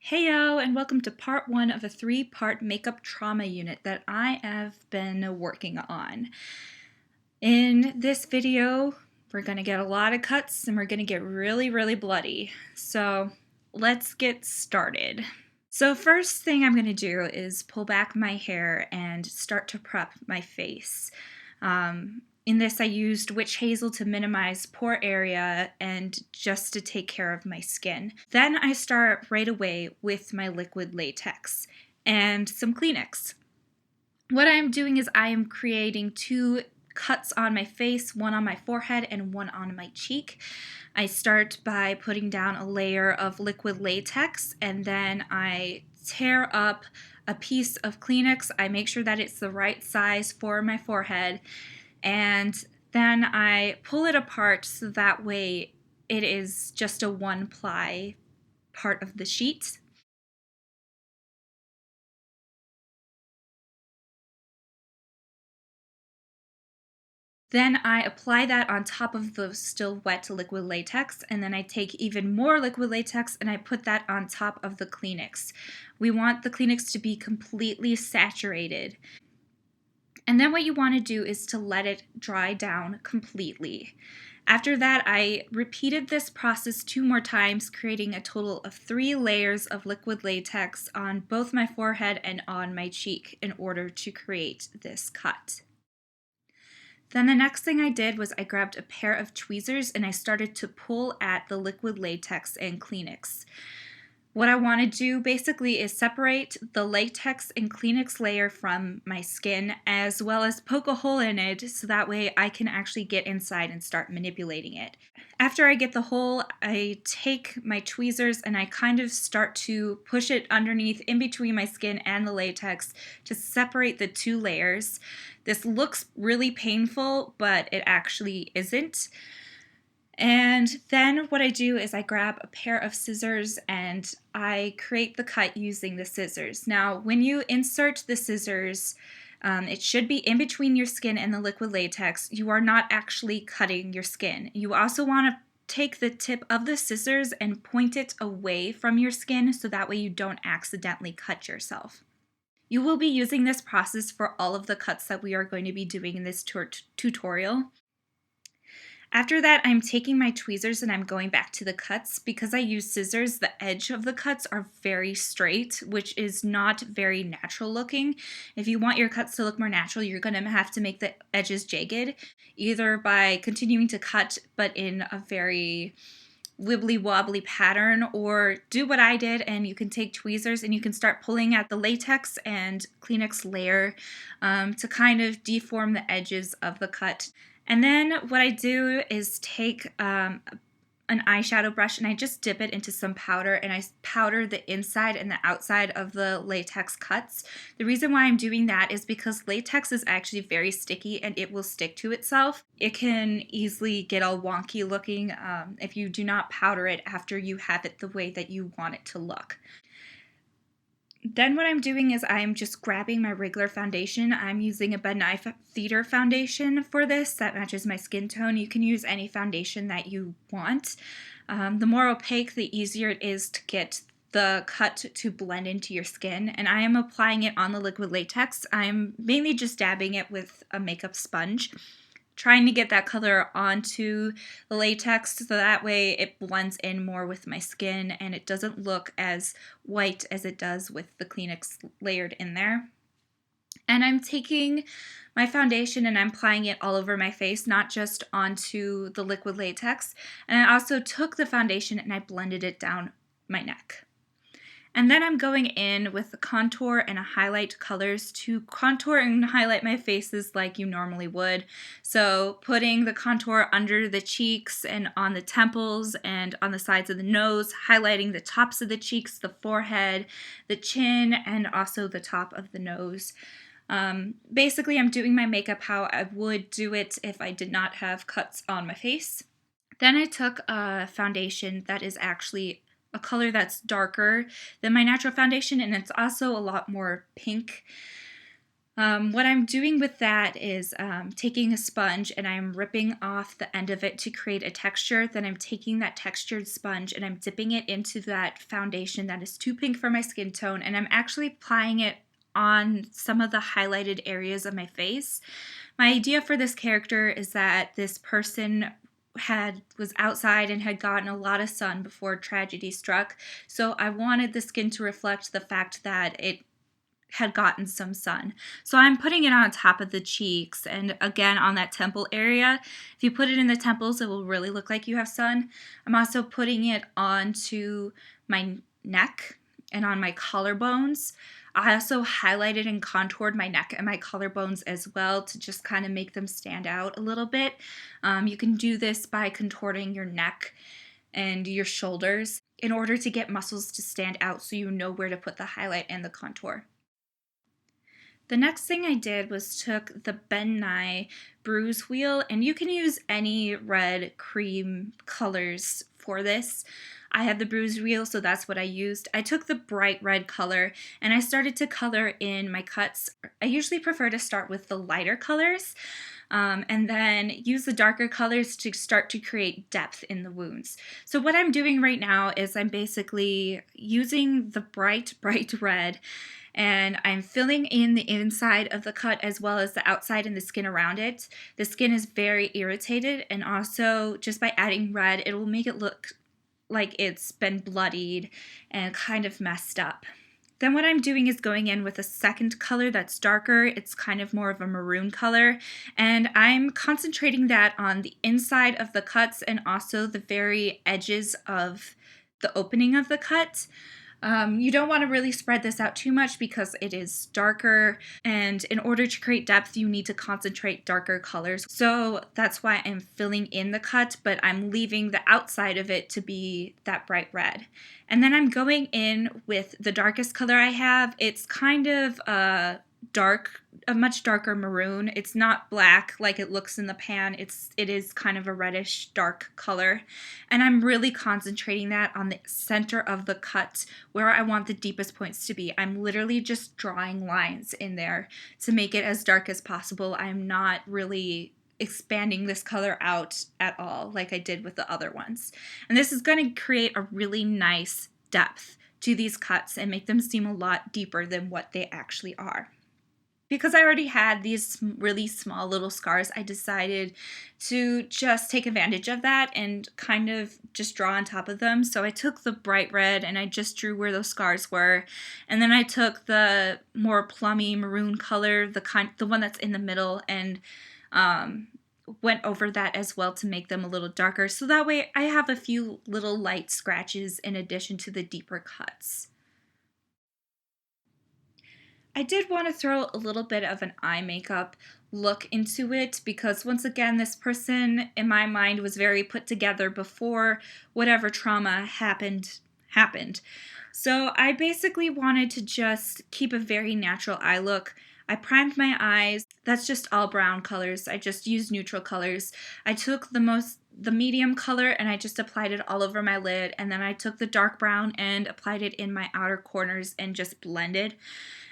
Heyo, and welcome to part one of a three-part makeup trauma unit that I have been working on. In this video, we're going to get a lot of cuts and we're going to get really bloody. So let's get started. So first thing I'm going to do is pull back my hair and start to prep my face. In this, I used witch hazel to minimize pore area and just to take care of my skin. Then I start right away with my liquid latex and some Kleenex. What I'm doing is I am creating two cuts on my face, one on my forehead and one on my cheek. I start by putting down a layer of liquid latex and then I tear up a piece of Kleenex. I make sure that it's the right size for my forehead, and then I pull it apart so that way it is just a one ply part of the sheet. Then I apply that on top of the still wet liquid latex, and then I take even more liquid latex and I put that on top of the Kleenex. We want the Kleenex to be completely saturated. And then what you want to do is to let it dry down completely. After that, I repeated this process 2 more times, creating a total of 3 layers of liquid latex on both my forehead and on my cheek in order to create this cut. Then the next thing I did was I grabbed a pair of tweezers and I started to pull at the liquid latex and Kleenex. What I want to do basically is separate the latex and Kleenex layer from my skin, as well as poke a hole in it so that way I can actually get inside and start manipulating it. After I get the hole, I take my tweezers and I kind of start to push it underneath in between my skin and the latex to separate the 2 layers. This looks really painful, but it actually isn't. And then what I do is I grab a pair of scissors and I create the cut using the scissors. Now, when you insert the scissors, it should be in between your skin and the liquid latex. You are not actually cutting your skin. You also want to take the tip of the scissors and point it away from your skin so that way you don't accidentally cut yourself. You will be using this process for all of the cuts that we are going to be doing in this tutorial. After that, I'm taking my tweezers and I'm going back to the cuts. Because I use scissors, the edge of the cuts are very straight, which is not very natural looking. If you want your cuts to look more natural, you're going to have to make the edges jagged, either by continuing to cut but in a very wibbly wobbly pattern, or do what I did and you can take tweezers and you can start pulling at the latex and Kleenex layer to kind of deform the edges of the cut. And then what I do is take an eyeshadow brush and I just dip it into some powder and I powder the inside and the outside of the latex cuts. The reason why I'm doing that is because latex is actually very sticky and it will stick to itself. It can easily get all wonky looking if you do not powder it after you have it the way that you want it to look. Then what I'm doing is I'm just grabbing my regular foundation. I'm using a Ben Nye Theater foundation for this that matches my skin tone. You can use any foundation that you want. The more opaque, the easier it is to get the cut to blend into your skin. And I am applying it on the liquid latex. I'm mainly just dabbing it with a makeup sponge, trying to get that color onto the latex so that way it blends in more with my skin and it doesn't look as white as it does with the Kleenex layered in there. And I'm taking my foundation and I'm applying it all over my face, not just onto the liquid latex. And I also took the foundation and I blended it down my neck. And then I'm going in with the contour and a highlight colors to contour and highlight my faces like you normally would. So putting the contour under the cheeks and on the temples and on the sides of the nose, highlighting the tops of the cheeks, the forehead, the chin, and also the top of the nose. Basically, I'm doing my makeup how I would do it if I did not have cuts on my face. Then I took a foundation that is actually a color that's darker than my natural foundation, and it's also a lot more pink. What I'm doing with that is taking a sponge and I'm ripping off the end of it to create a texture. Then I'm taking that textured sponge and I'm dipping it into that foundation that is too pink for my skin tone, and I'm actually applying it on some of the highlighted areas of my face. My idea for this character is that this person was outside and had gotten a lot of sun before tragedy struck. So I wanted the skin to reflect the fact that it had gotten some sun. So I'm putting it on top of the cheeks and again on that temple area. If you put it in the temples, it will really look like you have sun. I'm also putting it onto my neck and on my collarbones. I also highlighted and contoured my neck and my collarbones as well to just kind of make them stand out a little bit. You can do this by contorting your neck and your shoulders in order to get muscles to stand out so you know where to put the highlight and the contour. The next thing I did was took the Ben Nye bruise wheel, and you can use any red cream colors for this. I had the bruise wheel, so that's what I used. I took the bright red color and I started to color in my cuts. I usually prefer to start with the lighter colors and then use the darker colors to start to create depth in the wounds. So what I'm doing right now is I'm basically using the bright red, and I'm filling in the inside of the cut as well as the outside and the skin around it. The skin is very irritated, and also just by adding red, it will make it look like it's been bloodied and kind of messed up. Then what I'm doing is going in with a second color that's darker. It's kind of more of a maroon color, and I'm concentrating that on the inside of the cuts and also the very edges of the opening of the cut. You don't want to really spread this out too much because it is darker, and in order to create depth you need to concentrate darker colors. So that's why I'm filling in the cut, but I'm leaving the outside of it to be that bright red. And then I'm going in with the darkest color I have. It's kind of a much darker maroon. It's not black like it looks in the pan. It is kind of a reddish dark color. And I'm really concentrating that on the center of the cut where I want the deepest points to be. I'm literally just drawing lines in there to make it as dark as possible. I'm not really expanding this color out at all like I did with the other ones. And this is going to create a really nice depth to these cuts and make them seem a lot deeper than what they actually are. Because I already had these really small little scars, I decided to just take advantage of that and kind of just draw on top of them. So I took the bright red and I just drew where those scars were. And then I took the more plummy maroon color, the one that's in the middle, and went over that as well to make them a little darker. So that way I have a few little light scratches in addition to the deeper cuts. I did want to throw a little bit of an eye makeup look into it because once again, this person in my mind was very put together before whatever trauma happened. So I basically wanted to just keep a very natural eye look. I primed my eyes. That's just all brown colors. I just used neutral colors. I took the medium color and I just applied it all over my lid, and then I took the dark brown and applied it in my outer corners and just blended.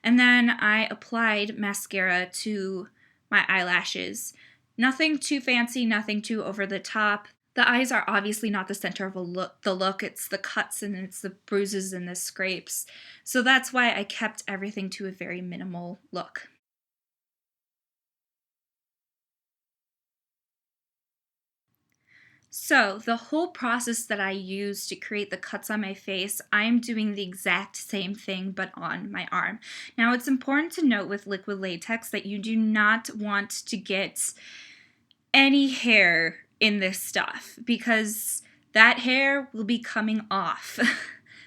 And then I applied mascara to my eyelashes. Nothing too fancy, nothing too over the top. The eyes are obviously not the center of the look. It's the cuts and it's the bruises and the scrapes. So that's why I kept everything to a very minimal look. So the whole process that I use to create the cuts on my face, I'm doing the exact same thing but on my arm. Now it's important to note with liquid latex that you do not want to get any hair in this stuff because that hair will be coming off.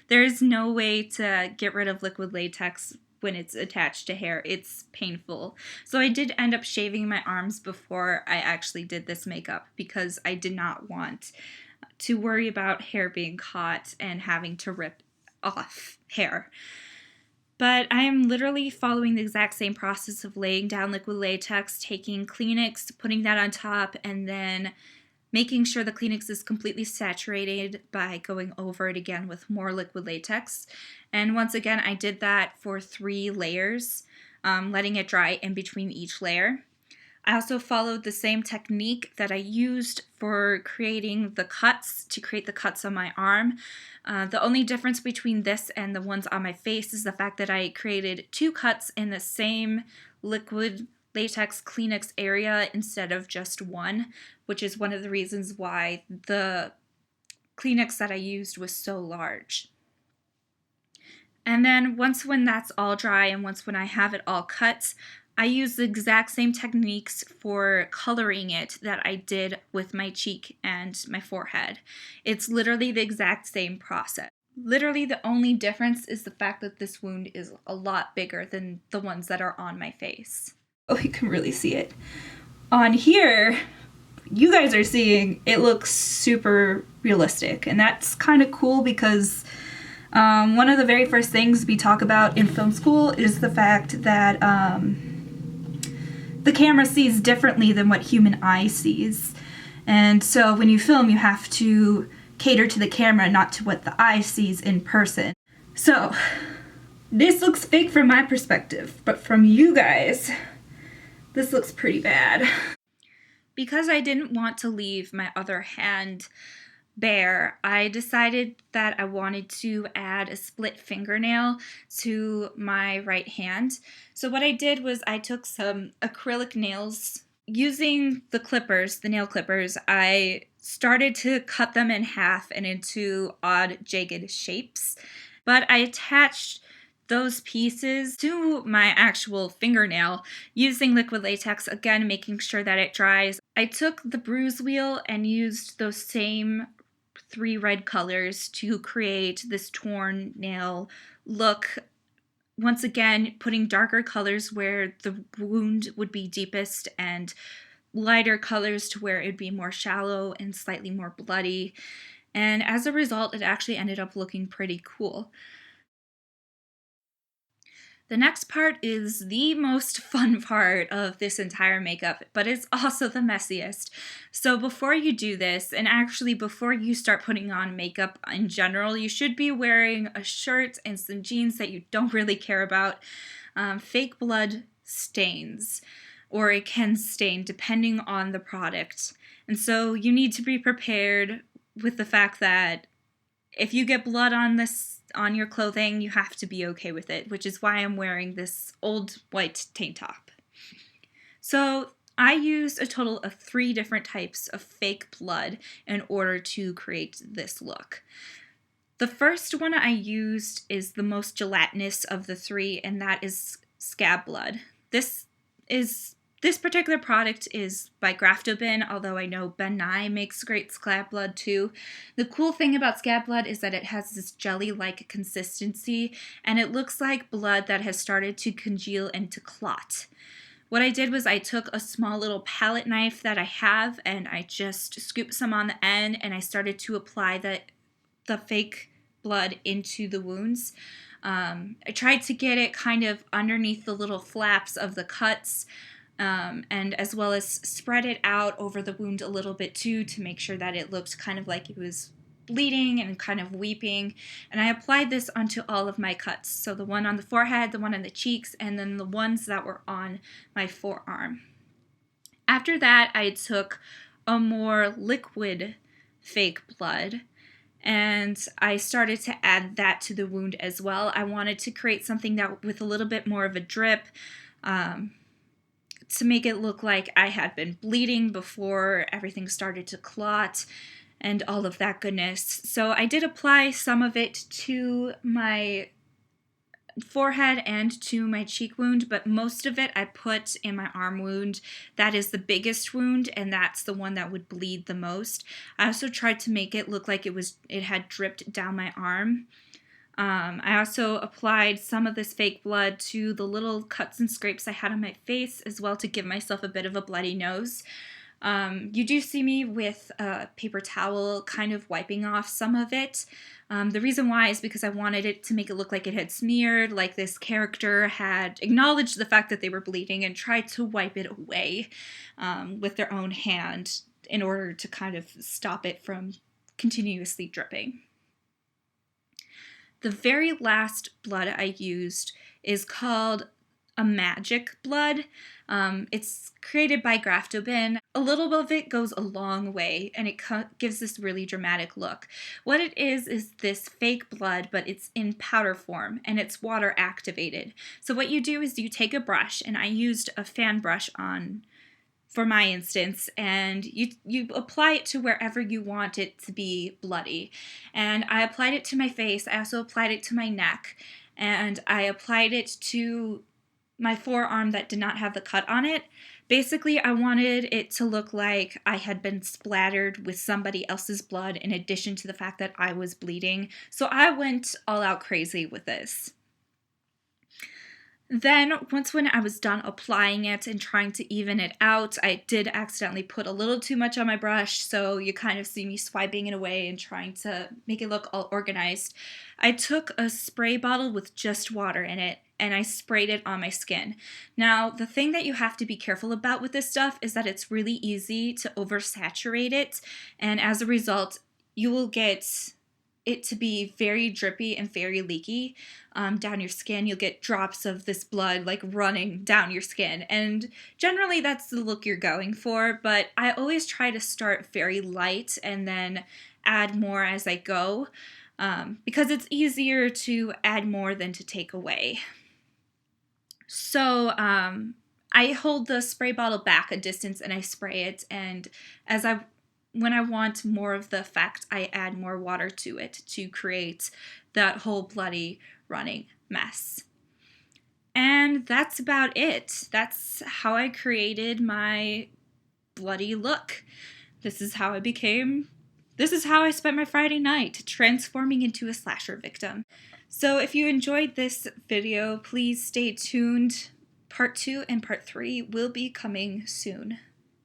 There is no way to get rid of liquid latex when it's attached to hair. It's painful. So I did end up shaving my arms before I actually did this makeup because I did not want to worry about hair being caught and having to rip off hair. But I am literally following the exact same process of laying down liquid latex, taking Kleenex, putting that on top, and then making sure the Kleenex is completely saturated by going over it again with more liquid latex. And once again, I did that for 3 layers. letting it dry in between each layer. I also followed the same technique that I used for creating the cuts to create the cuts on my arm. The only difference between this and the ones on my face is the fact that I created 2 cuts in the same liquid latex Kleenex area instead of just one, which is one of the reasons why the Kleenex that I used was so large. And then when that's all dry and when I have it all cut, I use the exact same techniques for coloring it that I did with my cheek and my forehead. It's literally the exact same process. Literally the only difference is the fact that this wound is a lot bigger than the ones that are on my face. Oh, you can really see it. On here, you guys are seeing it looks super realistic, and that's kind of cool because one of the very first things we talk about in film school is the fact that the camera sees differently than what human eye sees. And so when you film, you have to cater to the camera, not to what the eye sees in person. So this looks fake from my perspective, but from you guys, this looks pretty bad. Because I didn't want to leave my other hand bare, I decided that I wanted to add a split fingernail to my right hand. So what I did was I took some acrylic nails. Using the clippers, the nail clippers, I started to cut them in half and into odd jagged shapes. But I attached those pieces to my actual fingernail using liquid latex, again making sure that it dries. I took the bruise wheel and used those same 3 red colors to create this torn nail look. Once again, putting darker colors where the wound would be deepest and lighter colors to where it would be more shallow and slightly more bloody. And as a result, it actually ended up looking pretty cool. The next part is the most fun part of this entire makeup, but it's also the messiest. So before you do this, and actually before you start putting on makeup in general, you should be wearing a shirt and some jeans that you don't really care about. Fake blood stains, or it can stain depending on the product. And so you need to be prepared with the fact that if you get blood on your clothing, you have to be okay with it, which is why I'm wearing this old white tank top. So I used a total of 3 different types of fake blood in order to create this look. The first one I used is the most gelatinous of the 3, and that is scab blood. This particular product is by Graftobin, although I know Ben Nye makes great scab blood too. The cool thing about scab blood is that it has this jelly-like consistency, and it looks like blood that has started to congeal and to clot. What I did was I took a small little palette knife that I have, and I just scooped some on the end, and I started to apply the fake blood into the wounds. I tried to get it kind of underneath the little flaps of the cuts, and as well as spread it out over the wound a little bit too to make sure that it looked kind of like it was bleeding and kind of weeping. And I applied this onto all of my cuts. So the one on the forehead, the one on the cheeks, and then the ones that were on my forearm. After that, I took a more liquid fake blood and I started to add that to the wound as well. I wanted to create something that with a little bit more of a drip, to make it look like I had been bleeding before everything started to clot and all of that goodness. So I did apply some of it to my forehead and to my cheek wound, but most of it I put in my arm wound. That is the biggest wound, and that's the one that would bleed the most. I also tried to make it look like it had dripped down my arm. I also applied some of this fake blood to the little cuts and scrapes I had on my face as well to give myself a bit of a bloody nose. You do see me with a paper towel kind of wiping off some of it. The reason why is because I wanted it to make it look like it had smeared, like this character had acknowledged the fact that they were bleeding and tried to wipe it away with their own hand in order to kind of stop it from continuously dripping. The very last blood I used is called a magic blood. It's created by Graftobin. A little bit of it goes a long way, and it gives this really dramatic look. What it is this fake blood, but it's in powder form, and it's water activated. So what you do is you take a brush, and I used a fan brush for my instance, and you apply it to wherever you want it to be bloody. And I applied it to my face. I also applied it to my neck, and I applied it to my forearm that did not have the cut on it. Basically, I wanted it to look like I had been splattered with somebody else's blood in addition to the fact that I was bleeding. So I went all out crazy with this. Then, when I was done applying it and trying to even it out, I did accidentally put a little too much on my brush, so you kind of see me swiping it away and trying to make it look all organized. I took a spray bottle with just water in it, and I sprayed it on my skin. Now, the thing that you have to be careful about with this stuff is that it's really easy to oversaturate it, and as a result, you will get it to be very drippy and very leaky down your skin. You'll get drops of this blood like running down your skin, and generally that's the look you're going for, but I always try to start very light and then add more as I go, because it's easier to add more than to take away. So I hold the spray bottle back a distance and I spray it, and when I want more of the effect, I add more water to it to create that whole bloody running mess. And that's about it. That's how I created my bloody look. This is how I spent my Friday night, transforming into a slasher victim. So if you enjoyed this video, please stay tuned. Part 2 and Part 3 will be coming soon.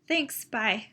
Thanks, bye.